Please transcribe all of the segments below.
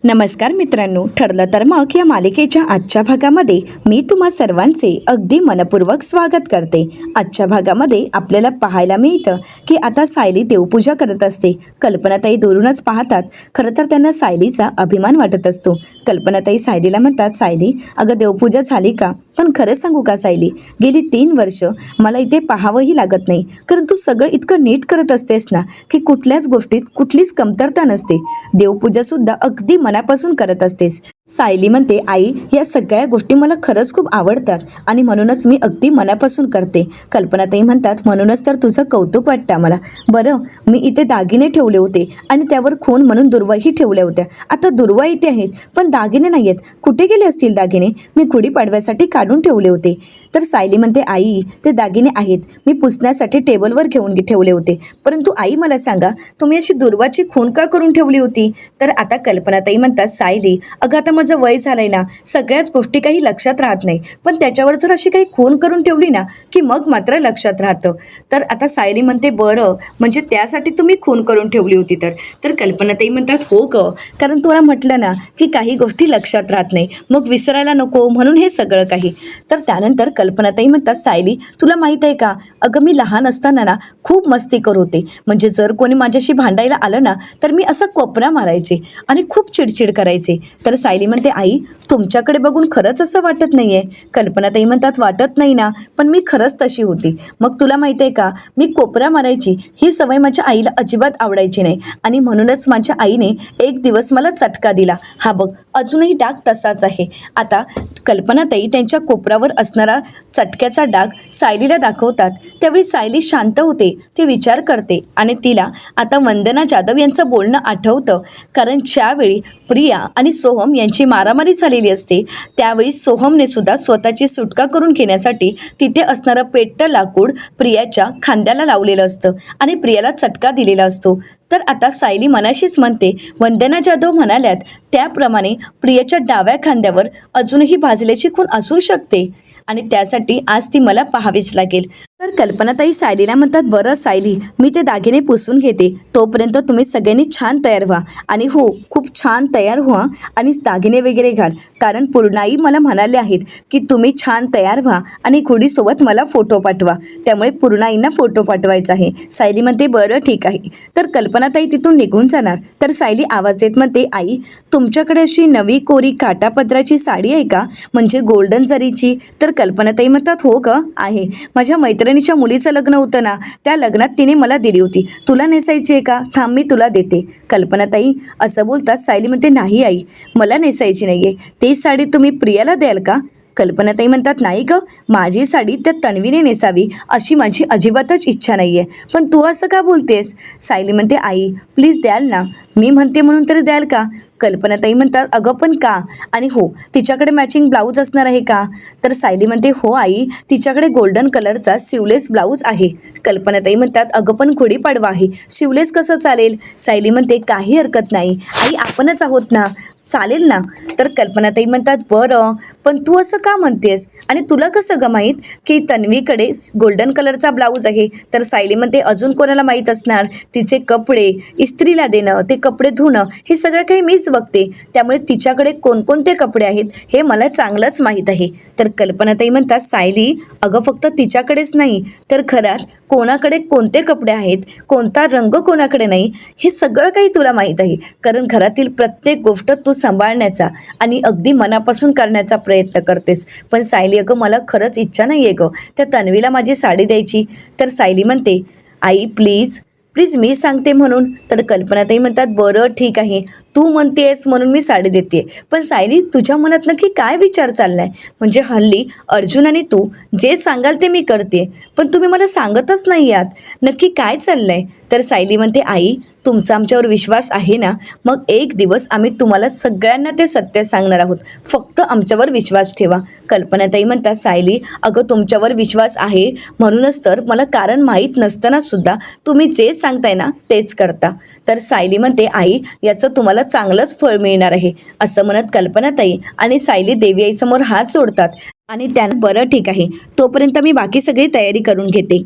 नमस्कार मित्रांनो, ठरलं तर मग या मालिकेच्या आजच्या भागामध्ये मी तुम्हा सर्वांचे अगदी मनपूर्वक स्वागत करते। आजच्या भागामध्ये आपल्याला पाहायला मिळतं की आता सायली देवपूजा करत असते। कल्पनाताई दुरूनच पाहतात। खरं तर त्यांना सायलीचा अभिमान वाटत असतो। कल्पनाताई सायलीला म्हणतात, सायली अगं देवपूजा झाली का? पण खरं सांगू का सायली, गेली 3 वर्ष मला इथे पाहावंही लागत नाही, कारण तू सगळं इतकं नीट करत असतेस ना की कुठल्याच गोष्टीत कुठलीच कमतरता नसते। देवपूजा सुद्धा अगदी मनापासून करत असतेस। सायली म्हणते, आई या सगळ्या गोष्टी मला खरंच खूप आवडतात आणि म्हणूनच मी अगदी मनापासून करते। कल्पनाताई म्हणतात, म्हणूनच तर तुझं कौतुक वाटतं मला। बरं, मी इथे दागिने ठेवले होते आणि त्यावर खून म्हणून दुर्वाही ठेवल्या होत्या। आता दुर्वा इथे आहेत पण दागिने नाही आहेत, कुठे गेले असतील दागिने? मी गुढीपाडव्यासाठी काढून ठेवले होते। तर सायली म्हणते, आई ते दागिने आहेत, मी पुसण्यासाठी टेबलवर घेऊन ठेवले होते, परंतु आई मला सांगा तुम्ही अशी दुर्वाची खून का करून ठेवली होती? तर आता कल्पनाताई म्हणतात, सायली अगं आता माझं वय झालंय ना, सगळ्याच गोष्टी काही लक्षात राहत नाही, पण त्याच्यावर जर अशी काही खून करून ठेवली ना की मग मात्र लक्षात राहतं। तर आता सायली म्हणते, बरं म्हणजे त्यासाठी तुम्ही खून करून ठेवली होती? तर कल्पनाताई म्हणतात, हो ग, कारण तुला म्हटलं ना की काही गोष्टी लक्षात राहत नाही, मग विसरायला नको म्हणून हे सगळं काही। तर त्यानंतर कल्पनाताई म्हणतात, सायली तुला माहीत आहे का, अगं मी लहान असताना ना खूप मस्ती करत होते, म्हणजे जर कोणी माझ्याशी भांडायला आलं ना तर मी असा कोपरा मारायचे आणि खूप चिडचिड करायचे। तर सायली म्हणते, आई तुमच्याकडे बघून खरंच असं वाटत नाहीये। कल्पनाताई म्हणतात, वाटत नाही ना, पण मी खरंच तशी होती। मग तुला माहित आहे का, मी कोपरा मारायची ही सवय माझ्या आईला अजिबात आवडायची नाही आणि म्हणूनच माझ्या आईने एक दिवस मला चटका दिला। हा बघ, अजूनही डाग तसाच आहे। आता कल्पनाताई त्यांच्या कोपरावर असणारा चटक्याचा डाग सायलीला दाखवतात। त्यावेळी सायली शांत होते, ती विचार करते आणि तिला आता वंदना जाधव यांचं बोलणं आठवतं, कारण ज्यावेळी प्रिया आणि सोहम यांची मारामारी झालेली असते त्यावेळी सोहमने सुद्धा स्वतःची सुटका करून घेण्यासाठी तिथे असणारं पेट्ट लाकूड प्रियाच्या खांद्याला लावलेलं असतं आणि प्रियाला चटका दिलेला असतो। तर आता सायली मनाशीच म्हणते, वंदना जाधव म्हणाल्यात त्याप्रमाणे प्रियाच्या डाव्या खांद्यावर अजूनही भाजल्याची खून असू शकते आणि त्यासाठी आज ती मला पाहावीच लागेल। तर कल्पनाताई सायलीला म्हणतात, बरं सायली मी ते दागिने पुसून घेते, तोपर्यंत तुम्ही सगळ्यांनी छान तयार व्हा आणि हो खूप छान तयार व्हा आणि दागिने वगैरे घाल, कारण पूर्णाई मला म्हणाले आहेत की तुम्ही छान तयार व्हा आणि घोडीसोबत मला फोटो पाठवा, त्यामुळे पूर्णाईंना फोटो पाठवायचा आहे। सायली म्हणते, बरं ठीक आहे। तर कल्पनाताई तिथून निघून जाणार। तर सायली आवाज देत म्हणते, आई तुमच्याकडे अशी नवी कोरी काटापदराची साडी आहे का, म्हणजे गोल्डन जरीची? तर कल्पनाताई म्हणतात, हो ग आहे, माझ्या मैत्रिणीच्या मुलीचं लग्न होतं ना, त्या लग्नात तिने मला दिली होती, तुला नेसायची आहे का? थांब मी तुला देते। कल्पनाताई असं बोलतात। सायली म्हणते, नाही आई मला नेसायची नाहीये, ती साडी तुम्ही प्रियाला द्याल का? कल्पनाताई म्हणतात, नाही ग, माझी साडी त्या तन्वीने नेसावी अशी माझी अजिबातच इच्छा नाही आहे, पण तू असं का बोलतेस? सायली म्हणते, आई प्लीज द्याल ना, मी म्हणते म्हणून तरी द्याल का? कल्पनाताई म्हणतात, अगं पण का? आणि हो तिच्याकडे मॅचिंग ब्लाऊज असणार आहे का? तर सायली म्हणते, हो आई तिच्याकडे गोल्डन कलरचा शिवलेस ब्लाऊज आहे। कल्पनाताई म्हणतात, अगं पण गुढीपाडवा आहे, शिवलेस कसं चालेल? सायली म्हणते, काही हरकत नाही आई, आपणच आहोत ना, चालेल ना। तर कल्पनाताई म्हणतात, बरं पण तू असं का म्हणतेस आणि तुला कसं ग माहीत की तन्वीकडे गोल्डन कलरचा ब्लाऊज आहे? तर सायली म्हणते, अजून कोणाला माहीत असणार? तिचे कपडे इस्त्रीला देणं, ते कपडे धुणं हे सगळं काही मीच बघते, त्यामुळे तिच्याकडे कोणकोणते कपडे आहेत हे मला चांगलंच माहीत आहे। तर कल्पनाताई म्हणतात, सायली अगं फक्त तिच्याकडेच नाही तर घरात कोणाकडे कोणते कपडे आहेत, कोणता रंग कोणाकडे नाही, हे सगळं काही तुला माहीत आहे, कारण घरातील प्रत्येक गोष्ट तू सांभाळण्याचा आणि अगदी मनापासून करण्याचा प्रयत्न करतेस। पण सायली अगं मला खरंच इच्छा नाही आहे गं त्या तन्वीला माझी साडी द्यायची। तर सायली म्हणते, आई प्लीज प्लीज मी सांगते म्हणून। तर कल्पनाताई म्हणतात, बरं ठीक आहे, तू म्हणतेस म्हणून मी साडी देते, पण सायली तुझ्या मनात नक्की काय विचार चाललाय? म्हणजे हल्ली अर्जुन आणि तू जे सांगाल ते मी करते, पण तुम्ही मला सांगतच नाही आहात, नक्की काय चाललंय? तर सायली म्हणते, आई तुमचा आमच्यावर विश्वास आहे ना, मग एक दिवस आम्ही तुम्हाला सगळ्यांना ते सत्य सांगणार आहोत, फक्त आमच्यावर विश्वास ठेवा। कल्पनाताई म्हणतात, सायली अगं तुमच्यावर विश्वास आहे म्हणूनच तर मला कारण माहीत नसताना सुद्धा तुम्ही जे सांगताय ना तेच करता। तर सायली म्हणते, आई याचं तुम्हाला चांगलंच फळ मिळणार आहे, असं म्हणत कल्पनाताई आणि सायली देवी आईसमोर हात जोडतात आणि त्यानं बरं ठीक आहे, तोपर्यंत मी बाकी सगळी तयारी करून घेते।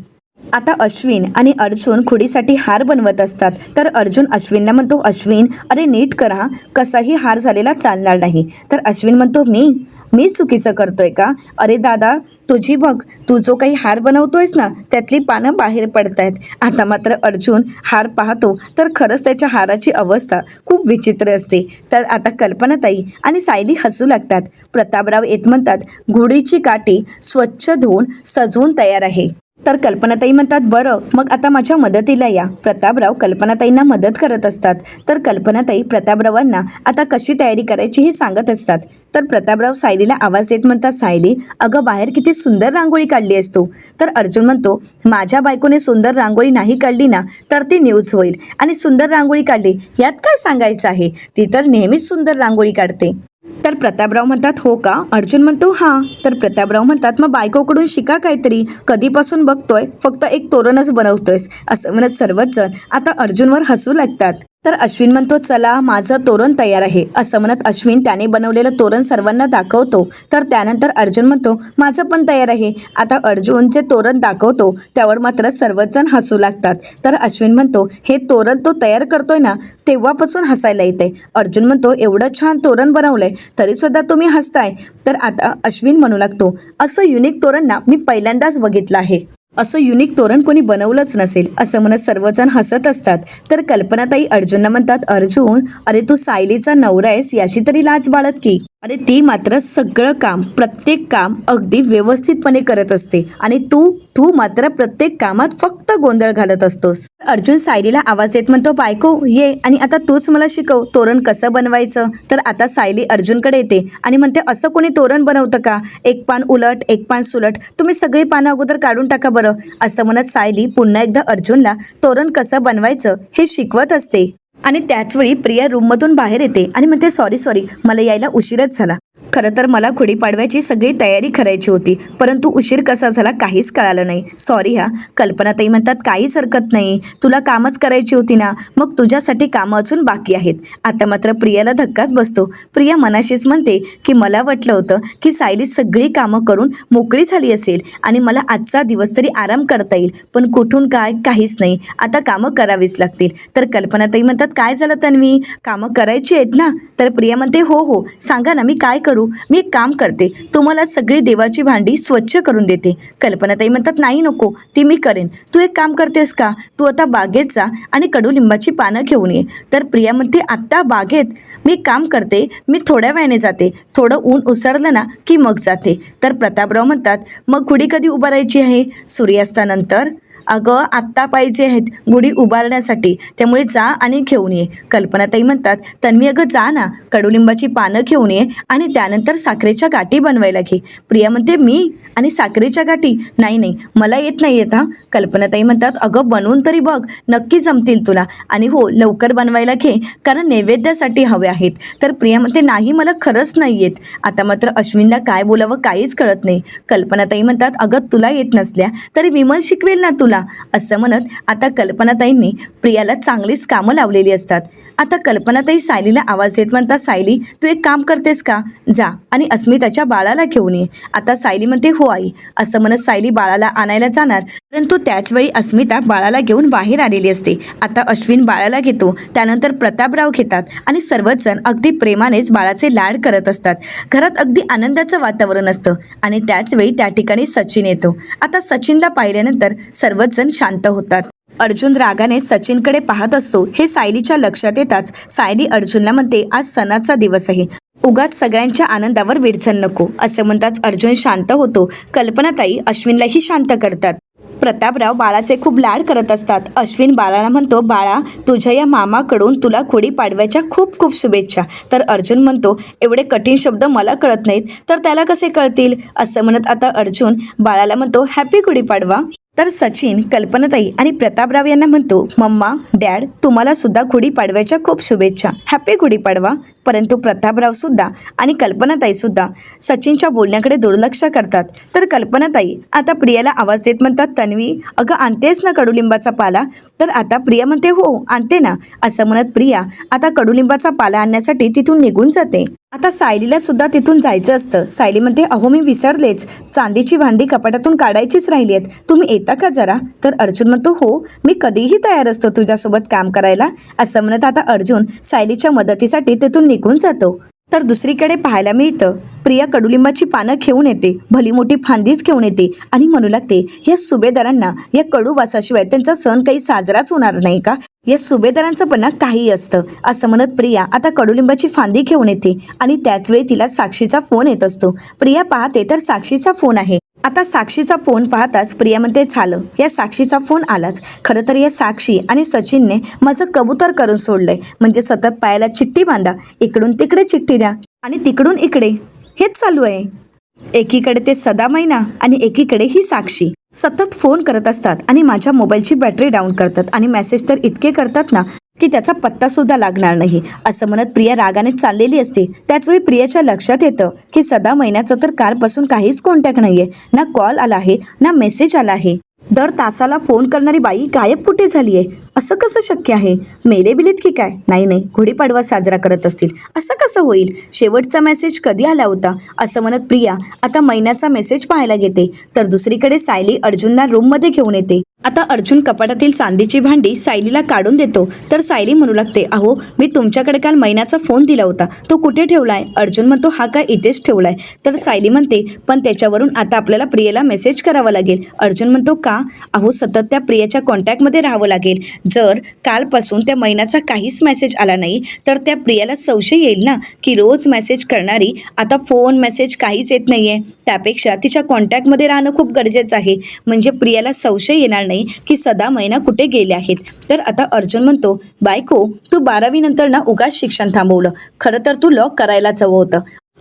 आता अश्विन आणि अर्जुन खुडीसाठी हार बनवत असतात. तर अर्जुन अश्विनला म्हणतो, अश्विन अरे नीट करा, कसाही हार झालेला चालणार नाही. तर अश्विन म्हणतो, मीच चुकीचं करतोय का? अरे दादा तुझी बघ, तू जो काही हार बनवतोयस ना त्यातली पानं बाहेर पडतायत. आता मात्र अर्जुन हार पाहतो तर खरंच त्याच्या हाराची अवस्था खूप विचित्र असते. तर आता कल्पनाताई आणि सायली हसू लागतात. प्रतापराव येत म्हणतात, घोडीची काठी स्वच्छ धुवून सजवून तयार आहे. तर कल्पनाताई म्हणतात, बरं मग आता माझ्या मदतीला या. प्रतापराव कल्पनाताईंना मदत करत असतात. तर कल्पनाताई प्रतापरावांना आता कशी तयारी करायची हे सांगत असतात. तर प्रतापराव सायलीला आवाज देत म्हणतात, सायली अगं बाहेर किती सुंदर रांगोळी काढली आहेस तू. तर अर्जुन म्हणतो, माझ्या बायकोने सुंदर रांगोळी नाही काढली ना तर ती न्यूज होईल, आणि सुंदर रांगोळी काढली यात काय सांगायचं आहे, ती तर नेहमीच सुंदर रांगोळी काढते. तर प्रतापराव म्हणतात, हो का? अर्जुन म्हणतो, हां. तर प्रतापराव म्हणतात, मग बायकोकडून शिका काहीतरी, कधीपासून बघतोय फक्त एक तोरणच बनवतोयस. असं म्हणत सर्वच जण आता अर्जुनवर हसू लागतात. तर अश्विन म्हणतो, चला माझं तोरण तयार आहे. असं म्हणत अश्विन त्याने बनवलेलं तोरण सर्वांना दाखवतो. तर त्यानंतर अर्जुन म्हणतो, माझं पण तयार आहे. आता अर्जुन जे तोरण दाखवतो त्यावर मात्र सर्वच जण हसू लागतात. तर अश्विन म्हणतो, हे तोरण तो तयार करतोय ना तेव्हापासून हसायला येते. अर्जुन म्हणतो, एवढं छान तोरण बनवलंय तरीसुद्धा तुम्ही हसताय. तर आता अश्विन म्हणू लागतो, असं युनिक तोरण ना मी पहिल्यांदाच बघितलं आहे. असं युनिक तोरण कोणी बनवलंच नसेल. असं म्हणत सर्वजण हसत असतात. तर कल्पनाताई अर्जुनला म्हणतात, अर्जुन अरे तू सायलीचा नवरा आहेस याची तरी लाज बाळग की. अरे ती मात्र सगळं काम, प्रत्येक काम अगदी व्यवस्थितपणे करत असते, आणि तू मात्र प्रत्येक कामात फक्त गोंधळ घालत असतोस. अर्जुन सायलीला आवाज देत म्हणतो, बायको ये आणि आता तूच मला शिकव तोरण कसं बनवायचं. तर आता सायली अर्जुनकडे येते आणि म्हणते, असं कोणी तोरण बनवतं का? एक पान उलट एक पान सुलट, तुम्ही सगळी पानं अगोदर काढून टाका बरं. असं म्हणत सायली पुन्हा एकदा अर्जुनला तोरण कसं बनवायचं हे शिकवत असते. आणि त्याचवेळी प्रिया रूममधून बाहेर येते आणि म्हणते, सॉरी मला यायला उशीरच झाला. खरं तर मला गुढीपाडव्याची सगळी तयारी करायची होती, परंतु उशीर कसा झाला काहीच कळालं नाही. सॉरी हा. कल्पनाताई म्हणतात, काहीच हरकत नाही, तुला कामच करायची होती ना, मग तुझ्यासाठी कामं अजून बाकी आहेत. आता मात्र प्रियाला धक्काच बसतो. प्रिया मनाशीच म्हणते की मला वाटलं होतं की सायली सगळी कामं करून मोकळी झाली असेल आणि मला आजचा दिवस तरी आराम करता येईल, पण कुठून काय, काहीच नाही. आता कामं करावीच लागतील. तर कल्पनाताई म्हणतात, काय झालं तन्वी, कामं करायची आहेत ना? तर प्रिया म्हणते, हो सांगा ना, मी काय करू? मी एक काम करते, तुम्हाला सगळी देवाची भांडी स्वच्छ करून देते. कल्पनाताई म्हणतात, नाही नको, ती मी करेन. तू एक काम करतेस का, तू आता बागेत जा आणि कडुलिंबाची पानं घेऊन ये. तर प्रिया म्हणते, आत्ता बागेत? मी एक काम करते, मी थोड्या वेळाने जाते, थोडं ऊन उसरलं ना की मग जाते. तर प्रतापराव म्हणतात, मग गुढी कधी उभारायची आहे? सूर्यास्तानंतर. अगं आत्ता पाहिजे आहेत गुढी उभारण्यासाठी, त्यामुळे जा आणि घेऊन ये. कल्पनाताई म्हणतात, तन्वी अगं जा ना, कडुलिंबाची पानं घेऊन ये आणि त्यानंतर साखरेच्या गाठी बनवायला घे. प्रिया म्हणते, मी आणि साखरेच्या गाठी? नाही मला येत नाही येत. कल्पनाताई म्हणतात, अगं बनवून तरी बघ, नक्की जमतील तुला, आणि हो लवकर बनवायला घे कारण नैवेद्यासाठी हवे आहेत. तर प्रिया म्हणते, नाही मला खरंच नाही येत. आता मात्र अश्विनला काय बोलावं काहीच कळत नाही. कल्पनाताई म्हणतात, अगं तुला येत नसल्या तरी विमल शिकवेल ना तुला. असं म्हणत आता कल्पनाताईंनी प्रियाला चांगलीच कामं लावलेली असतात. आता कल्पनाताई सायलीला आवाज देत म्हणतात, सायली तू एक काम करतेस का, जा आणि अस्मिताच्या बाळाला घेऊन ये. आता सायली म्हणते, हो आई. असं म्हणत सायली बाळाला आणायला जाणार, परंतु त्याचवेळी अस्मिता बाळाला घेऊन बाहेर आलेली असते. आता अश्विन बाळाला घेतो, त्यानंतर प्रतापराव घेतात आणि सर्वच जण अगदी प्रेमानेच बाळाचे लाड करत असतात. घरात अगदी आनंदाचं वातावरण असतं आणि त्याचवेळी त्या ठिकाणी सचिन येतो. आता सचिनला पाहिल्यानंतर सर्वच जण शांत होतात. अर्जुन रागाने सचिनकडे पाहत असतो. हे सायलीच्या लक्षात येताच सायली अर्जुनला म्हणते, आज सणाचा दिवस आहे, उगाच सगळ्यांच्या आनंदावर विरझन नको. असं म्हणताच अर्जुन शांत होतो. कल्पनाताई अश्विनलाही शांत करतात. प्रतापराव बाळाचे खूप लाड करत असतात. अश्विन बाळाला म्हणतो, बाळा तुझ्या या मामाकडून तुला गुढीपाडव्याच्या खूप खूप शुभेच्छा. तर अर्जुन म्हणतो, एवढे कठीण शब्द मला कळत नाहीत तर त्याला कसे कळतील. असं म्हणत आता अर्जुन बाळाला म्हणतो, हॅपी गुढीपाडवा. तर सचिन कल्पनाताई आणि प्रतापराव यांना म्हणतो, मम्मा डॅड तुम्हाला सुद्धा गुढीपाडव्याच्या खूप शुभेच्छा, हॅपी गुढीपाडवा. परंतु प्रतापराव सुद्धा आणि कल्पनाताई सुद्धा सचिनच्या बोलण्याकडे दुर्लक्ष करतात. तर कल्पनाताई आता प्रियाला आवाज देत म्हणतात, तन्वी अगं आणतेस ना कडुलिंबाचा पाला? तर आता प्रिया म्हणते हो आणते ना. असं म्हणत प्रिया आता कडुलिंबाचा पाला आणण्यासाठी तिथून निघून जाते. आता सायलीला सुद्धा तिथून जायचं असतं. सायली म्हणते अहो मी विसरलेच, चांदीची भांडी कपाटातून काढायचीच राहिली आहेत, तुम्ही येता का जरा? तर अर्जुन म्हणतो हो मी कधीही तयार असतो तुझ्यासोबत काम करायला. असं म्हणत आता अर्जुन सायलीच्या मदतीसाठी तिथून निघून जातो. तर दुसरीकडे पाहायला मिळतं प्रिया कडुलिंबाची पानं घेऊन येते, भली मोठी फांदीच घेऊन येते आणि म्हणू लागते या सुभेदारांना या कडू वासाशिवाय त्यांचा सण काही साजराच होणार नाही का? या सुभेदारांचं पण ना काही असतं. असं म्हणत प्रिया आता कडुलिंबाची फांदी घेऊन येते आणि त्याच वेळी तिला साक्षीचा फोन येत असतो. प्रिया पाहते तर साक्षीचा फोन आहे. आता साक्षीचा फोन पाहताच प्रिया म्हणते झालं, या साक्षीचा फोन आलाच. खरं तर या साक्षी आणि सचिनने माझं कबूतर करून सोडलंय. म्हणजे सतत पायाला चिठ्ठी बांधा, इकडून तिकडे चिठ्ठी द्या आणि तिकडून इकडे, हेच चालू आहे. एकीकडे ते सदा मैना आणि एकीकडे ही साक्षी सतत फोन करत असतात आणि माझ्या मोबाईलची बॅटरी डाऊन करतात आणि मेसेज तर इतके करतात ना की त्याचा पत्ता सुद्धा लागणार नाही. असं म्हणत प्रिया रागाने चाललेली असते. त्याचवेळी प्रियाच्या लक्षात येतं की सदा महिन्याचं तर कालपासून काहीच कॉन्टॅक्ट नाहीये, ना कॉल आला आहे ना मेसेज आला आहे. दर तासाला फोन करणारी बाई गायब कुठे झाली आहे? असं कसं शक्य आहे? मेले बिलेत की काय? नाही गुढीपाडवा साजरा करत असतील. असं कसं होईल? शेवटचा मेसेज कधी आला होता? असं म्हणत प्रिया आता महिन्याचा मेसेज पाहायला घेते. तर दुसरीकडे सायली अर्जुनला रूममध्ये घेऊन येते. आता अर्जुन कपाटातील चांदीची भांडी सायलीला काढून देतो. तर सायली म्हणू लागते अहो मी तुमच्याकडे काल महिन्याचा फोन दिला होता, तो कुठे ठेवलाय? अर्जुन म्हणतो हा काय इथेच ठेवलाय. तर सायली म्हणते पण त्याच्यावरून आता आपल्याला प्रियेला मेसेज करावा लागेल. अर्जुन म्हणतो का? अहो सतत त्या प्रियाच्या कॉन्टॅक्टमध्ये राहावं लागेल. जर कालपासून त्या महिन्याचा काहीच मेसेज आला नाही तर त्या प्रियाला संशय येईल ना की रोज मेसेज करणारी आता फोन मेसेज काहीच येत नाहीये. त्यापेक्षा तिच्या कॉन्टॅक्टमध्ये राहणं खूप गरजेचं आहे, म्हणजे प्रियाला संशय येणार नाही की सदा महिना कुठे गेले आहेत. तर आता अर्जुन म्हणतो बायको तू 12वी नंतर ना उगाच शिक्षण थांबवलं, खरं तर तू लॉ करायलाच हवं होतं.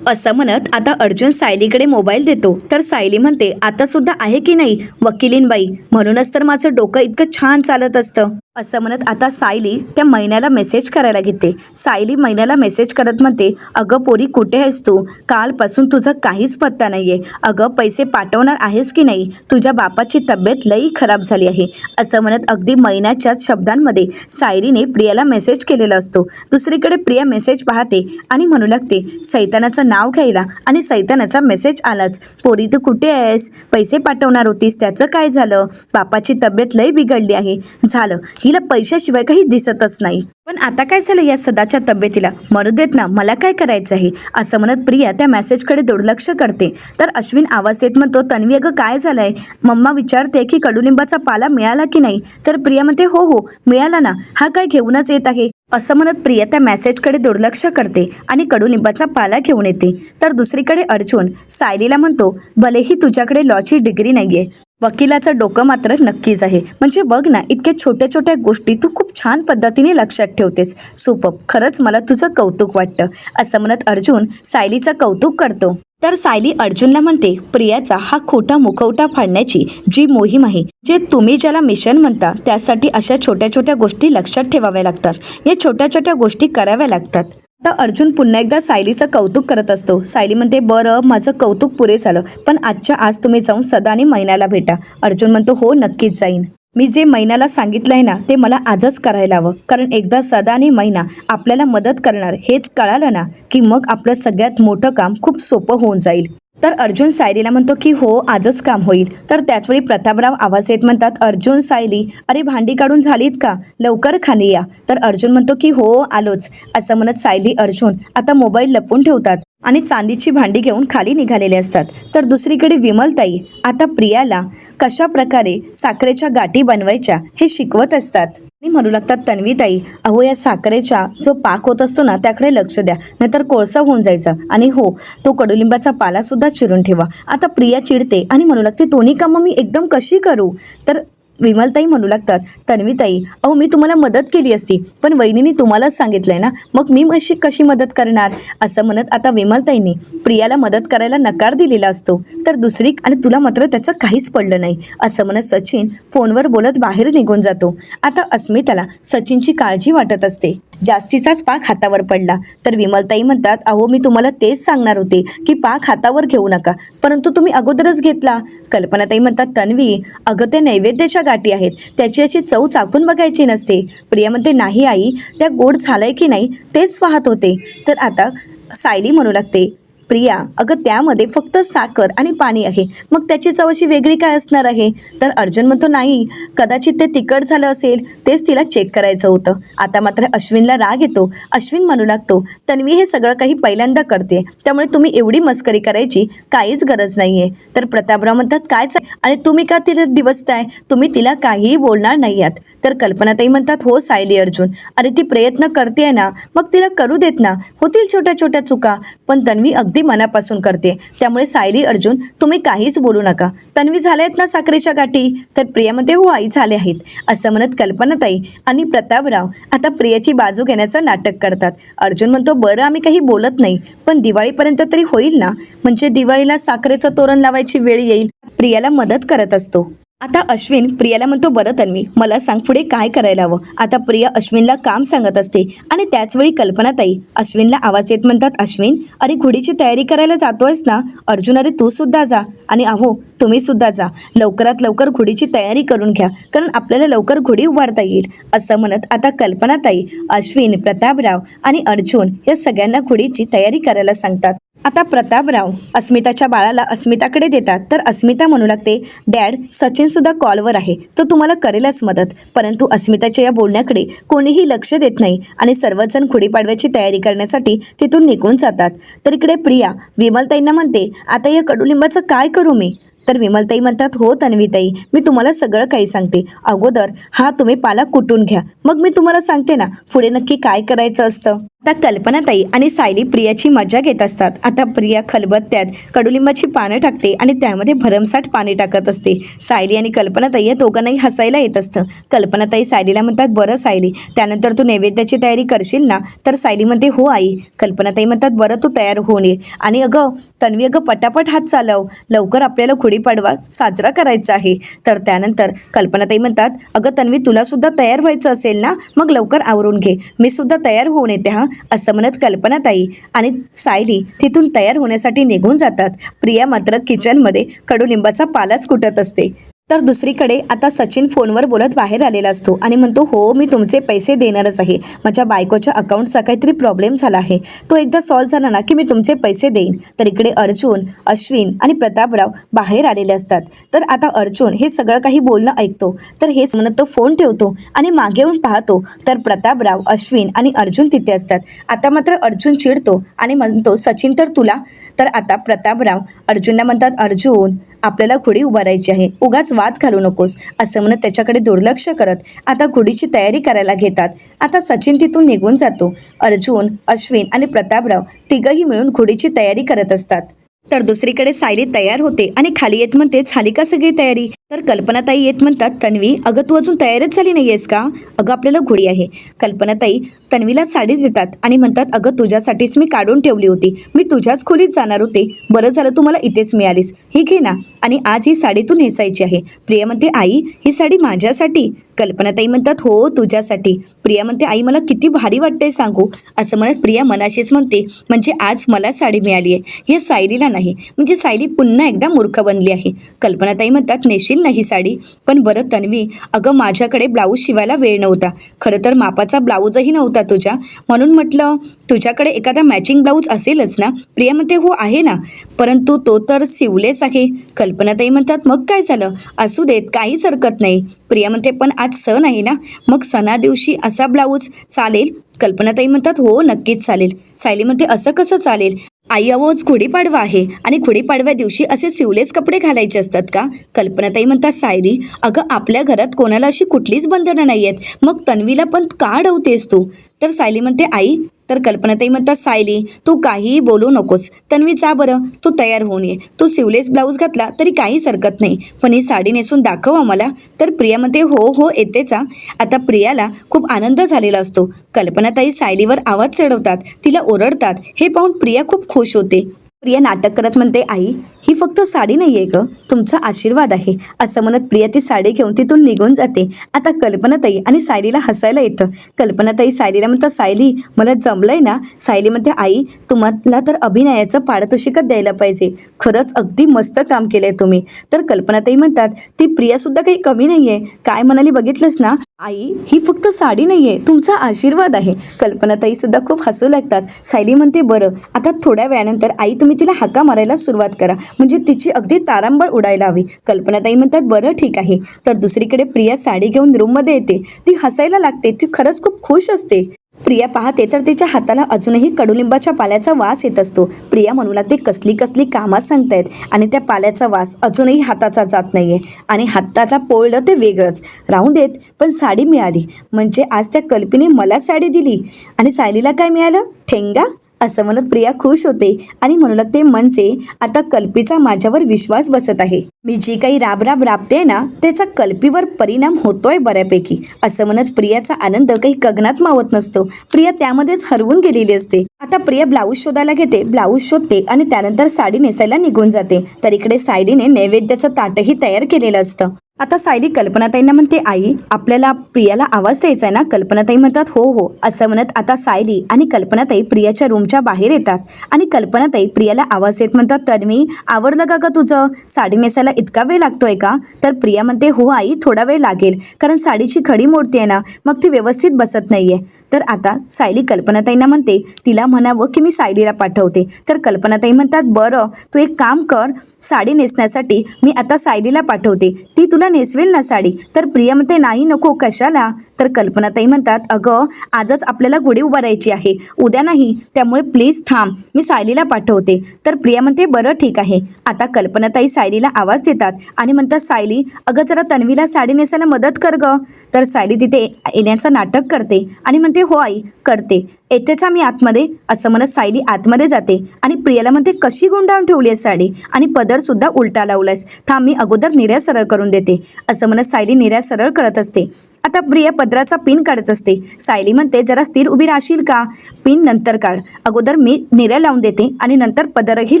असं म्हणत आता अर्जुन सायलीकडे मोबाईल देतो. तर सायली म्हणते आता सुद्धा आहे की नाही वकिलीन बाई, म्हणूनच तर माझं डोकं इतकं छान चालत असतं. असं म्हणत आता सायली त्या महिन्याला मेसेज करायला घेते. सायली महिन्याला मेसेज करत म्हणते अगं पोरी कुठे आहेस तू? कालपासून तुझा काहीच पत्ता नाहीये. अगं पैसे पाठवणार आहेस की नाही? तुझ्या बापाची तब्येत लई खराब झाली आहे. असं म्हणत अगदी महिन्याच्याच शब्दांमध्ये सायलीने प्रियाला मेसेज केलेला असतो. दुसरीकडे प्रिया मेसेज पाहते आणि म्हणू लागते सैतानाचं नाव घ्यायला आणि सैतानाचा मेसेज आलाच. पोरी तू कुठे आहेस? पैसे पाठवणार होतीस, त्याचं काय झालं? बापाची तब्येत लई बिघडली आहे. झालं हिला पैशाशिवाय काही दिसतच नाही. पण आता काय झालं या सदाच्या तब्येतीला? मरू देत ना, मला काय करायचं आहे? असं म्हणत प्रिया त्या मेसेजकडे दुर्लक्ष करते. तर अश्विन आवाज देत म्हणतो तन्वी अगं काय झालंय? मम्मा विचारते की कडुलिंबाचा पाला मिळाला की नाही? तर प्रिया म्हणते हो मिळाला ना, हा काय घेऊनच येत आहे. असं म्हणत प्रिया त्या मेसेजकडे दुर्लक्ष करते आणि कडुलिंबाचा पाला घेऊन येते. तर दुसरीकडे अर्जुन सायलीला म्हणतो भलेही तुझ्याकडे लॉची डिग्री नाहीये, वकिलाचं डोकं मात्र नक्कीच आहे. म्हणजे बघ ना इतक्या छोट्या छोट्या गोष्टी तू खूप छान पद्धतीने लक्षात ठेवतेस. सुपर्ब, खरंच मला तुझं कौतुक वाटतं. असं म्हणत अर्जुन सायलीचं कौतुक करतो. तर सायली अर्जुनला म्हणते प्रियाचा हा खोटा मुखवटा फाडण्याची जी मोहीम आहे, जे तुम्ही ज्याला मिशन म्हणता, त्यासाठी अशा छोट्या छोट्या गोष्टी लक्षात ठेवाव्या लागतात. या छोट्या छोट्या गोष्टी कराव्या लागतात. तर अर्जुन पुन्हा एकदा सायलीचं कौतुक करत असतो. सायली म्हणते बरं माझं कौतुक पुरे झालं, पण आजच्या आज तुम्ही जाऊन सदा आणि महिन्याला भेटा. अर्जुन म्हणतो हो नक्कीच जाईन. मी जे महिन्याला सांगितलंय ना ते मला आजच करायला हवं, कारण एकदा सदा आणि महिना आपल्याला मदत करणार हेच कळालं ना की मग आपलं सगळ्यात मोठं काम खूप सोपं होऊन जाईल. तर अर्जुन सायलीला म्हणतो की हो आजच काम होईल. तर त्याचवेळी प्रतापराव आवाज येत म्हणतात अर्जुन सायली अरे भांडी काढून झालीत का? लवकर खाली या. तर अर्जुन म्हणतो की हो आलोच. असं म्हणत सायली अर्जुन आता मोबाईल लपवून ठेवतात आणि चांदीची भांडी घेऊन खाली निघालेले असतात. तर दुसरीकडे विमलताई आता प्रियाला कशा प्रकारे साखरेच्या गाठी बनवायच्या हे शिकवत असतात आणि म्हणू लागतात तन्वीताई अहो या साखरेचा जो पाक होत असतो ना त्याकडे लक्ष द्या, नाहीतर कोळसा होऊन जायचा. आणि हो तो कडुलिंबाचा पाला सुद्धा चिरून ठेवा. आता प्रिया चिडते आणि म्हणू लागते दोन्ही कामं मी एकदम कशी करू? तर विमलताई म्हणू लागतात तन्वीताई अहो मी तुम्हाला मदत केली असती, पण वहिनीने तुम्हालाच सांगितलंय ना, मग मी कशी मदत करणार? असं म्हणत आता विमलताईंनी प्रियाला मदत करायला नकार दिलेला असतो. तर दुसरी आणि तुला मात्र त्याचं काहीच पडलं नाही. असं म्हणत सचिन फोनवर बोलत बाहेर निघून जातो. आता अस्मिताला सचिनची काळजी वाटत असते. जास्तीचाच पाक हातावर पडला. तर विमलताई म्हणतात, अहो मी तुम्हाला तेच सांगणार होते की पाक हातावर घेऊ नका, परंतु तुम्ही अगोदरच घेतला. कल्पनाताई म्हणतात, तन्वी अगं ते नैवेद्याच्या गाठी आहेत, त्याची अशी चव चाखून बघायची नसते. प्रिया म्हणते, नाही आई, त्या गोड झालंय की नाही तेच पाहत होते. तर आता सायली म्हणू लागते, प्रिया अगं त्यामध्ये फक्त साखर आणि पाणी आहे, मग त्याची चव अशी वेगळी काय असणार आहे? तर अर्जुन म्हणतो, नाही कदाचित ते तिखट झालं असेल, तेच तिला चेक करायचं होतं. आता मात्र अश्विनला राग येतो. अश्विन म्हणू लागतो, तन्वी हे सगळं काही पहिल्यांदा करते, त्यामुळे तुम्ही एवढी मस्करी करायची काहीच गरज नाही आहे. तर प्रतापराव म्हणतात, काय आणि तुम्ही का तिला दिवसताय? तुम्ही तिला काहीही बोलणार नाही आहात. तर कल्पनाताई म्हणतात, हो सायली अर्जुन, अरे ती प्रयत्न करते ना, मग तिला करू देत ना, होतील छोट्या छोट्या चुका, पण तन्वी अगदी मनापासून करते, त्यामुळे सायली अर्जुन तुम्ही काहीच बोलू नका. तन्वी झाल्यात ना साखरेच्या गाठी? तर प्रिया म्हणते, हो आई झाले आहेत. असं म्हणत कल्पनाताई आणि प्रतापराव आता प्रियाची बाजू घेण्याचं नाटक करतात. अर्जुन म्हणतो, बरं आम्ही काही बोलत नाही, पण दिवाळीपर्यंत तरी होईल ना, म्हणजे दिवाळीला साखरेचं तोरण लावायची वेळ येईल. प्रियाला मदत करत असतो. आता अश्विन प्रियाला म्हणतो, बरं तन्वी मला सांग पुढे काय करायला हवं. आता प्रिया अश्विनला काम सांगत असते आणि त्याचवेळी कल्पनाताई अश्विनला आवाज येत म्हणतात, अश्विन अरे घोडीची तयारी करायला जातोयस ना? अर्जुन अरे तू सुद्धा जा, आणि अहो तुम्ही सुद्धा जा, लवकरात लवकर घोडीची तयारी करून घ्या, कारण आपल्याला लवकर घोडी उभारता येईल. असं म्हणत आता कल्पनाताई अश्विन, प्रतापराव आणि अर्जुन या सगळ्यांना घोडीची तयारी करायला सांगतात. आता प्रतापराव अस्मिताच्या बाळाला अस्मिताकडे देतात. तर अस्मिता म्हणू लागते, डॅड सचिन सुद्धा कॉलवर आहे, तो तुम्हाला करेलच मदत. परंतु अस्मिताच्या या बोलण्याकडे कोणीही लक्ष देत नाही आणि सर्वजण गुढीपाडव्याची तयारी करण्यासाठी तिथून निघून जातात. तर इकडे प्रिया विमलताईंना म्हणते, आता या कडुलिंबाचं काय करू मी? तर विमलताई म्हणतात, हो तन्वीताई, मी तुम्हाला सगळं काही सांगते. अगोदर हा तुम्ही पाला कुटून घ्या, मग मी तुम्हाला सांगते ना पुढे नक्की काय करायचं असतं. आता कल्पनाताई आणि सायली प्रियाची मजा घेत असतात. आता प्रिया खलबत्त्यात कडुलिंबाची पानं टाकते आणि त्यामध्ये भरमसाठ पाणी टाकत असते. सायली आणि कल्पनाताई या दोघांनाही हसायला येत असतं. कल्पनाताई सायलीला म्हणतात, बरं सायली, त्यानंतर तू नैवेद्याची तयारी करशील ना? तर सायली म्हणते, हो आई. कल्पनाताई म्हणतात, बरं तू तयार होऊन ये, आणि अगं तन्वी अगं पटापट हात चालव, लवकर आपल्याला गुढीपाडवा साजरा करायचा आहे. तर त्यानंतर कल्पनाताई म्हणतात, अगं तन्वी तुला सुद्धा तयार व्हायचं असेल ना, मग लवकर आवरून घे, मी सुद्धा तयार होऊन येते हां. असं म्हणत कल्पनाताई आणि सायली तिथून तयार होण्यासाठी निघून जातात. प्रिया मात्र किचनमध्ये कडुलिंबाचा पालाच कुटत असते. तर दुसरीकडे आता सचिन फोनवर बोलत बाहेर आलेला असतो आणि म्हणतो, हो मी तुमचे पैसे देणारच आहे, माझ्या बायकोच्या अकाउंटचा काहीतरी प्रॉब्लेम झाला आहे, तो एकदा सॉल्व्ह झाला ना की मी तुमचे पैसे देईन. तर इकडे अर्जुन, अश्विन आणि प्रतापराव बाहेर आलेले असतात. तर आता अर्जुन हे सगळं काही बोलणं ऐकतो. तर हेच म्हणत तो फोन ठेवतो आणि मागे येऊन पाहतो, तर प्रतापराव, अश्विन आणि अर्जुन तिथे असतात. आता मात्र अर्जुन चिडतो आणि म्हणतो, सचिन तर तुला. तर आता प्रतापराव अर्जुनला म्हणतात, अर्जुन आपल्याला घोडी उभारायची आहे, उगाच वाद घालू नकोस. असं म्हणत त्याच्याकडे दुर्लक्ष करत आता घोडीची तयारी करायला घेतात. आता सचिन तिथून निघून जातो. अर्जुन, अश्विन आणि प्रतापराव तिघही मिळून घोडीची तयारी करत असतात. तर दुसरीकडे सायली तयार होते आणि खाली येत म्हणते, झाली का सगळी तयारी? तर कल्पनाताई येत म्हणतात, तन्वी अगं तू अजून तयारच झाली नाही आहेस का? अगं आपल्याला घोडी आहे. कल्पनाताई तन्वीला साडी देतात आणि म्हणतात, अगं तुझ्यासाठीच मी काढून ठेवली होती, मी तुझ्याच खोलीत जाणार होते, बरं झालं तू मला इथेच मिळालीस, ही घे ना, आणि आज ही साडी तू नेसायची आहे. प्रिया म्हणते, आई ही साडी माझ्यासाठी? कल्पनाताई म्हणतात, हो तुझ्यासाठी. प्रिया म्हणते, आई मला किती भारी वाटतंय सांगू. असं म्हणत प्रिया मनाशीच म्हणते, म्हणजे आज मला साडी मिळाली आहे, हे सायलीला नाही. म्हणजे सायली पुन्हा एकदा मूर्ख बनली आहे. कल्पनाताई म्हणतात, नेशील नाही साडी? पण बरं तन्वी, अगं माझ्याकडे ब्लाऊज शिवायला वेळ नव्हता, खरं तर मापाचा ब्लाऊजही नव्हता तुझ्या, म्हणून म्हटलं तुझ्याकडे एखादा मॅचिंग ब्लाऊज असेलच ना? प्रिया म्हणते, हो आहे ना, परंतु तो तर शिवलेच आहे. कल्पनाताई म्हणतात, मग काय झालं, असू देत, काहीच हरकत नाही. प्रिया म्हणते, पण आज सण आहे ना, मग सणा दिवशी असा ब्लाऊज चालेल? कल्पनाताई म्हणतात, हो नक्कीच चालेल. सायली म्हणते, असं कसं चालेल आई, अवोज गुढीपाडवा आहे आणि गुढीपाडव्या दिवशी असे शिवलेस कपडे घालायचे असतात का? कल्पनाताई म्हणतात, सायली अगं आपल्या घरात कोणाला अशी कुठलीच बंधनं नाही आहेत, मग तन्वीला पण का अडवतेस तू? तर सायली म्हणते, आई. तर कल्पनाताई म्हणतात, सायली तू काहीही बोलू नकोस, तन्वी जा बरं, तू तयार होऊन ये, तू शिवलेस ब्लाऊज घातला तरी काहीच हरकत नाही, पण ही साडी नेसून दाखव आम्हाला. तर प्रिया म्हणते, हो हो येतेच. आता प्रियाला खूप आनंद झालेला असतो. कल्पनाताई सायलीवर आवाज चढवतात, तिला ओरडतात, हे पाहून प्रिया खूप खुश होते. प्रिया नाटक करत म्हणते, आई ही फक्त साडी नाही आहे ग, तुमचा आशीर्वाद आहे. असं म्हणत प्रिया ती साडी घेऊन तिथून निघून जाते. आता कल्पनाताई आणि सायलीला हसायला येतं. कल्पनाताई सायलीला म्हणतात, सायली मला जमलंय ना. सायली म्हणते, आई तुम्हाला तर अभिनयाचं पारितोषिकच द्यायला पाहिजे, खरंच अगदी मस्त काम केलंय तुम्ही. तर कल्पनाताई म्हणतात, ती प्रियासुद्धा काही कमी नाही आहे. काय म्हणाली बघितलंस ना, आई ही फक्त साडी नाही आहे, तुमचा आशीर्वाद आहे. कल्पनाताई सुद्धा खूप हसू लागतात. सायली म्हणते, बरं आता थोड्या वेळानंतर आई तुम्ही तिला हाका मारायला सुरुवात करा, म्हणजे तिची अगदी तारांबळ उडायला हवी. कल्पनाताई म्हणतात, बरं ठीक आहे. तर दुसरीकडे प्रिया साडी घेऊन रूममध्ये येते. ती हसायला लागते, ती खरंच खूप खुश असते. प्रिया पाहते तर तिच्या हाताला अजूनही कडुलिंबाच्या पाल्याचा वास येत असतो. प्रिया म्हणू लागते, कसली कसली कामं सांगतायत आणि त्या पाल्याचा वास अजूनही हाताचा जात नाहीये आणि हाताला पोळलं ते वेगळंच. राहून देत, पण साडी मिळाली म्हणजे आज त्या कल्पीने मला साडी दिली आणि सायलीला काय मिळालं, ठेंगा. असं म्हणत प्रिया खुश होते आणि म्हणू लागते, म्हणजे आता कल्पीचा माझ्यावर विश्वास बसत आहे. मी जी काही राब राबते ना त्याचा कल्पीवर परिणाम होतोय बऱ्यापैकी. असं म्हणत प्रियाचा आनंद काही गगनात मावत नसतो. प्रिया त्यामध्येच हरवून गेलेली असते. आता प्रिया ब्लाऊज शोधायला घेते, ब्लाऊज शोधते आणि त्यानंतर साडी नेसायला निघून जाते. तर इकडे सायलीने नैवेद्याचं ताटही तयार केलेलं असतं. आता सायली कल्पनाताईंना म्हणते, आई आपल्याला प्रियाला आवाज द्यायचा आहे ना. कल्पनाताई म्हणतात, हो हो. असं म्हणत आता सायली आणि कल्पनाताई प्रियाच्या रूमच्या बाहेर येतात आणि कल्पनाताई प्रियाला आवाज देत म्हणतात, तन्वी आवडलं का तुझं, साडी नेसायला इतका वेळ लागतोय का. तर प्रिया म्हणते, हो आई थोडा वेळ लागेल, कारण साडीची खडी मोडते आहे ना, मग ती व्यवस्थित बसत नाहीये. तर आता सायली कल्पनाताईंना म्हणते, तिला म्हणावं की मी सायलीला पाठवते. तर कल्पनाताई म्हणतात, बरं तू एक काम कर, साडी नेसण्यासाठी मी आता सायलीला पाठवते, ती तुला नेसवेल ना साडी. तर प्रिया म्हणते, नाही नको, कशाला. तर कल्पनाताई म्हणतात, अगं आजच आपल्याला गुढी उभारायची आहे, उद्या नाही, त्यामुळे प्लीज थांब, मी सायलीला पाठवते. तर प्रिया म्हणते, बरं ठीक आहे. आता कल्पनाताई सायलीला आवाज देतात आणि म्हणतात, सायली अगं जरा तन्वीला साडी नेसायला मदत कर ग. तर सायली तिथे येण्याचं नाटक करते आणि म्हणते, हो आई करते, येतेच मी आतमध्ये. असं म्हणत सायली आतमध्ये जाते आणि प्रियाला म्हणते, कशी गुंडाळून ठेवली आहे साडी आणि पदर सुद्धा उलटा लावलायस, थांब मी अगोदर निर्या सरळ करून देते. असं म्हणत सायली निर्या सरळ करत असते. आता प्रिया पदराचा पिन काढत असते. सायली म्हणते, जरा स्थिर उभी राहशील का, पिन नंतर काढ, अगोदर मी निर्या लावून देते आणि नंतर पदरही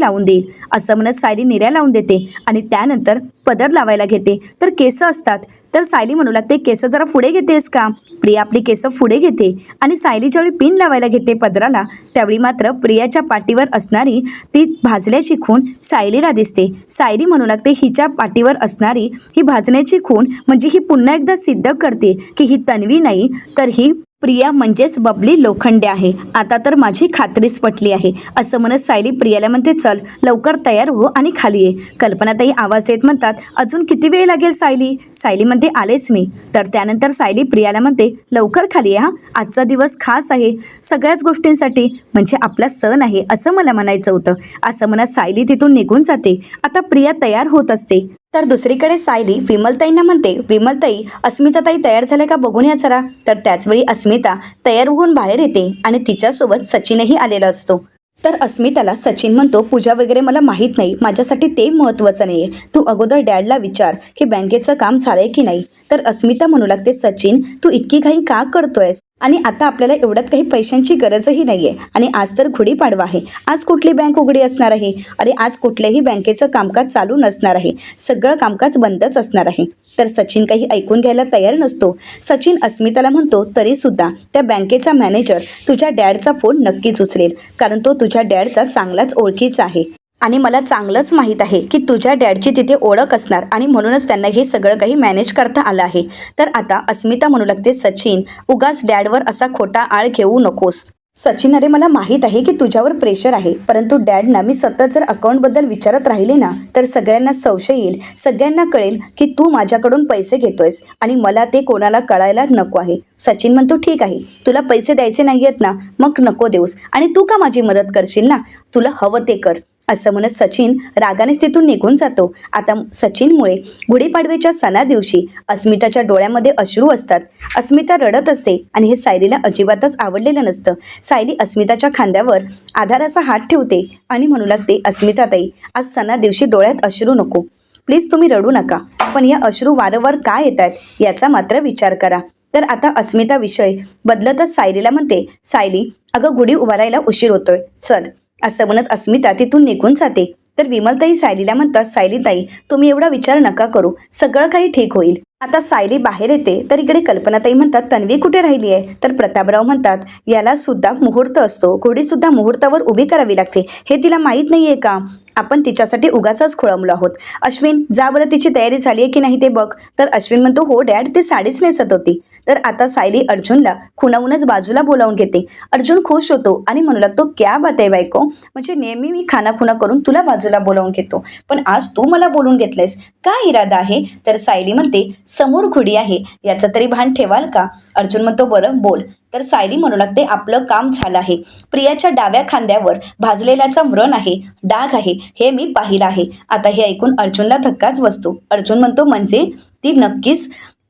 लावून देईल. असं म्हणत सायली निर्या लावून देते आणि त्यानंतर पदर लावायला घेते. तर केस असतात, तर सायली म्हणू लागते, केस जरा पुढे घेतेस का. प्रिया आपली केस पुढे घेते आणि सायली ज्यावेळी पिन लावायला घेते पदराला, त्यावेळी मात्र प्रियाच्या पाठीवर असणारी ती भाजल्याची खूण सायलीला दिसते. सायली म्हणू लागते, हिच्या पाठीवर असणारी ही भाजण्याची खूण म्हणजे ही पुन्हा एकदा सिद्ध करते की ही तन्वी नाही तर ही प्रिया म्हणजेच बबली लोखंडे आहे. आता तर माझी खात्रीच पटली आहे. असं म्हणत सायली प्रियाला म्हणते, चल लवकर तयार हो आणि खाली ये. कल्पनाताई आवाज देत म्हणतात, अजून किती वेळ लागेल सायली. सायली म्हणते, आलेच मी. तर त्यानंतर सायली प्रियाला म्हणते, लवकर खाली ये हा, आजचा दिवस खास आहे सगळ्याच गोष्टींसाठी, म्हणजे आपला सण आहे असं मला म्हणायचं होतं. असं म्हणत सायली तिथून निघून जाते. आता प्रिया तयार होत असते. तर दुसरीकडे सायली विमलताईंना म्हणते, विमलताई अस्मिताताई तयार झाल्या का बघून या जरा. तर त्याचवेळी अस्मिता तयार होऊन बाहेर येते आणि तिच्यासोबत सचिनही आलेला असतो. तर अस्मिताला सचिन म्हणतो, पूजा वगैरे मला माहीत नाही, माझ्यासाठी ते महत्त्वाचं नाही आहे, तू अगोदर डॅडला विचार की बँकेचं काम झालंय की नाही. तर अस्मिता म्हणू लागते, सचिन तू इतकी घाई का करतोयस, आणि आता आपल्याला एवढ्यात काही पैशांची गरजही नाही आहे, आणि आज तर गुढीपाडवा आहे, आज कुठली बँक उघडी असणार आहे, अरे आज कुठल्याही बँकेचं कामकाज चालू नसणार आहे, सगळं कामकाज बंदच असणार आहे. तर सचिन काही ऐकून घ्यायला तयार नसतो. सचिन अस्मिताला म्हणतो, तरीसुद्धा त्या बँकेचा मॅनेजर तुझ्या डॅडचा फोन नक्कीच उचलेल, कारण तो तुझ्या डॅडचा चांगलाच ओळखीचा आहे आणि मला चांगलंच माहीत आहे की तुझ्या डॅडची तिथे ओळख असणार आणि म्हणूनच त्यांना हे सगळं काही मॅनेज करता आलं आहे. तर आता अस्मिता म्हणू लागते, सचिन उगाच डॅडवर असा खोटा आळ घेऊ नकोस. सचिन, अरे मला माहीत आहे की तुझ्यावर प्रेशर आहे, परंतु डॅडना मी सतत जर अकाउंटबद्दल विचारत राहिले ना तर सगळ्यांना संशय येईल, सगळ्यांना कळेल की तू माझ्याकडून पैसे घेतोयस आणि मला ते कोणाला कळायला नको आहे. सचिन म्हणतो, ठीक आहे, तुला पैसे द्यायचे नाही आहेत ना, मग नको देऊस, आणि तू का माझी मदत करशील ना, तुला हवं ते कर. असं म्हणत सचिन रागानेच तिथून निघून जातो. आता सचिनमुळे गुढीपाडव्याच्या सणा दिवशी अस्मिताच्या डोळ्यामध्ये अश्रू असतात. अस्मिता रडत असते आणि हे सायलीला अजिबातच आवडलेलं नसतं. सायली अस्मिताच्या खांद्यावर आधाराचा हात ठेवते आणि म्हणू लागते, अस्मिताताई आज सणा दिवशी डोळ्यात अश्रू नको, प्लीज तुम्ही रडू नका, पण या अश्रू वारंवार का येत आहेत याचा मात्र विचार करा. तर आता अस्मिता विषय बदलतच सायलीला म्हणते, सायली अगं गुढी उभारायला उशीर होतोय, चल. असं म्हणत अस्मिता तिथून निघून जाते. तर विमलताई सायलीला म्हणतात, सायलीताई तुम्ही एवढा विचार नका करू, सगळं काही ठीक होईल. आता सायली बाहेर येते तर इकडे कल्पनाताई म्हणतात, तन्वी कुठे राहिली आहे? तर प्रतापराव म्हणतात, याला सुद्धा मुहूर्त असतो, घोडी सुद्धा मुहूर्तावर उभी करावी लागते, हे तिला माहीत नाहीये का? आपण तिच्यासाठी उगाचच खोळंबलो आहोत. अश्विन जा बरं, तिची तयारी झाली आहे की नाही ते बघ. तर अश्विन म्हणतो, हो डॅड, ती साडीच नेसत होती. तर आता सायली अर्जुनला खुणावूनच बाजूला बोलावून घेते. अर्जुन खुश होतो आणि म्हणू लागतो, क्या बात आहे बायको, म्हणजे नेहमी मी खानाखुणा करून तुला बाजूला बोलावून घेतो, पण आज तू मला बोलून घेतलंयस, काय इरादा आहे? तर सायली म्हणते, समोर घोडी आहे याचं तरी भान ठेवाल का? अर्जुन म्हणतो, बरं बोल. तर सायली म्हणू लागते, आपलं काम झालं आहे. प्रियाच्या डाव्या खांद्यावर भाजलेल्याचा व्रण आहे, डाग आहे, हे मी पाहिलं आहे. आता हे ऐकून अर्जुनला धक्काच बसतो. अर्जुन म्हणतो, म्हणजे ती नक्कीच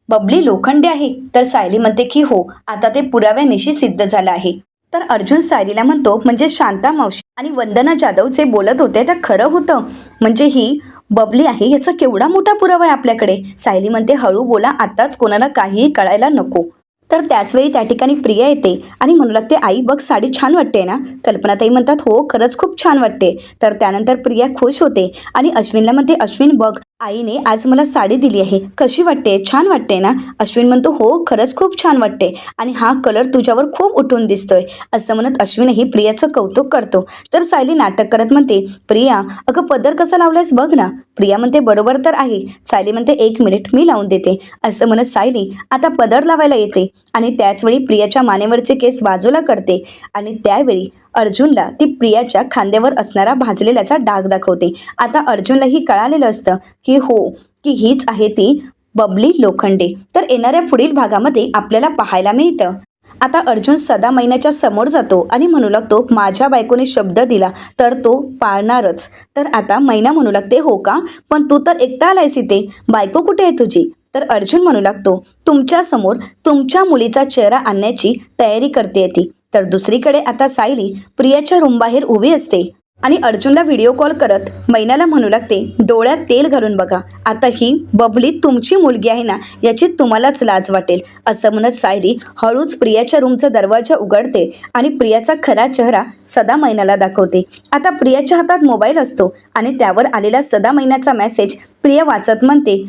बबली लोखंडे आहे? तर सायली म्हणते की हो, आता ते पुराव्यानिशी सिद्ध झालं आहे. तर अर्जुन सायलीला म्हणतो, म्हणजे शांता मावशी आणि वंदना जाधव जे बोलत होते ते खरं होतं, म्हणजे ही बबली आहे याचा केवढा मोठा पुरावा आहे आपल्याकडे. सायली म्हणते, हळू बोला, आताच कोणाला काहीही कळायला नको. तर त्याचवेळी त्या ठिकाणी प्रिया येते आणि म्हणू लागते, आई बघ साडी छान वाटते ना? कल्पनाताई म्हणतात, हो खरंच खूप छान वाटते. तर त्यानंतर प्रिया खुश होते आणि अश्विनला म्हणते, अश्विन बघ, आईने आज मला साडी दिली आहे, कशी वाटते? छान वाटते ना? अश्विन म्हणतो, हो खरंच खूप छान वाटते आणि हा कलर तुझ्यावर खूप उठून दिसतोय. असं म्हणत अश्विनही प्रियाचं कौतुक करतो. तर सायली नाटक करत म्हणते, प्रिया अगं पदर कसा लावलायस बघ ना. प्रिया म्हणते, बरोबर तर आहे. सायली म्हणते, एक मिनिट मी लावून देते. असं म्हणत सायली आता पदर लावायला येते आणि त्याचवेळी प्रियाच्या मानेवरचे केस बाजूला करते आणि त्यावेळी अर्जुनला ती प्रियाच्या खांद्यावर असणारा भाजलेल्याचा डाग दाखवते. आता अर्जुनलाही कळालेलं असतं की हो, की हीच आहे ती बबली लोखंडे. तर येणाऱ्या पुढील भागामध्ये आपल्याला पाहायला मिळतं. आता अर्जुन सदा मैनाच्या समोर जातो आणि म्हणू लागतो, माझ्या बायकोने शब्द दिला तर तो पाळणारच. तर आता मैना म्हणू लागते, हो का, पण तू तर एकटा आलायस इथे, बायको कुठे आहे तुझी? तर अर्जुन म्हणू लागतो, तुमच्या समोर तुमच्या मुलीचा चेहरा आणण्याची तयारी करते ती. तर दुसरीकडे आता सायली प्रियाच्या रूमबाहेर उभी असते आणि अर्जुनला व्हिडिओ कॉल करत मैनाला म्हणू लागते, डोळ्यात तेल घालून बघा, आता ही बबली तुमची मुलगी आहे ना, याची तुम्हालाच लाज वाटेल. असं म्हणत सायली हळूच प्रियाच्या रूमचा दरवाजा उघडते आणि प्रियाचा खरा चेहरा सदा मैनाला दाखवते. आता प्रियाच्या हातात मोबाईल असतो आणि त्यावर आलेला सदा मैनाचा मेसेज प्रिया वाचत म्हणते,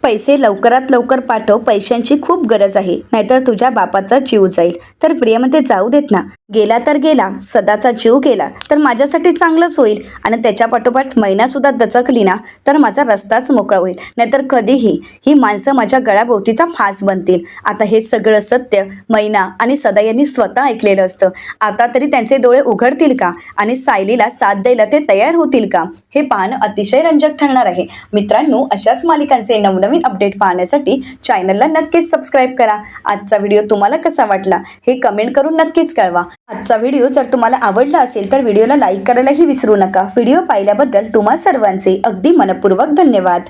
पैसे लवकरात लवकर पाठव, पैशांची खूप गरज आहे, नाहीतर तुझ्या बापाचा जीव जाईल. तर प्रिया म्हणते, जाऊ देत ना, गेला तर गेला, सदाचा जीव गेला तर माझ्यासाठी चांगलंच होईल आणि त्याच्या पाठोपाठ मैनासुद्धा दचकली ना तर माझा रस्ताच मोकळा होईल, नाहीतर कधीही ही माणसं माझ्या गळाभोवतीचा फास बनतील. आता हे सगळं सत्य मैना आणि सदा यांनी स्वतः ऐकलेलं असतं. आता तरी त्यांचे डोळे उघडतील का आणि सायलीला साथ द्यायला ते तयार होतील का, हे पाहणं अतिशय रंजक ठरणार आहे. मित्रांनो, अशाच मालिकांचे नवनवीन अपडेट पाहण्यासाठी चॅनलला नक्कीच सबस्क्राईब करा. आजचा व्हिडिओ तुम्हाला कसा वाटला हे कमेंट करून नक्कीच कळवा. आजचा व्हिडिओ जर तुम्हाला आवडला असेल तर व्हिडिओला लाईक करायलाही विसरू नका. व्हिडिओ पाहिल्याबद्दल तुम्हा सर्वांचे अगदी मनपूर्वक धन्यवाद.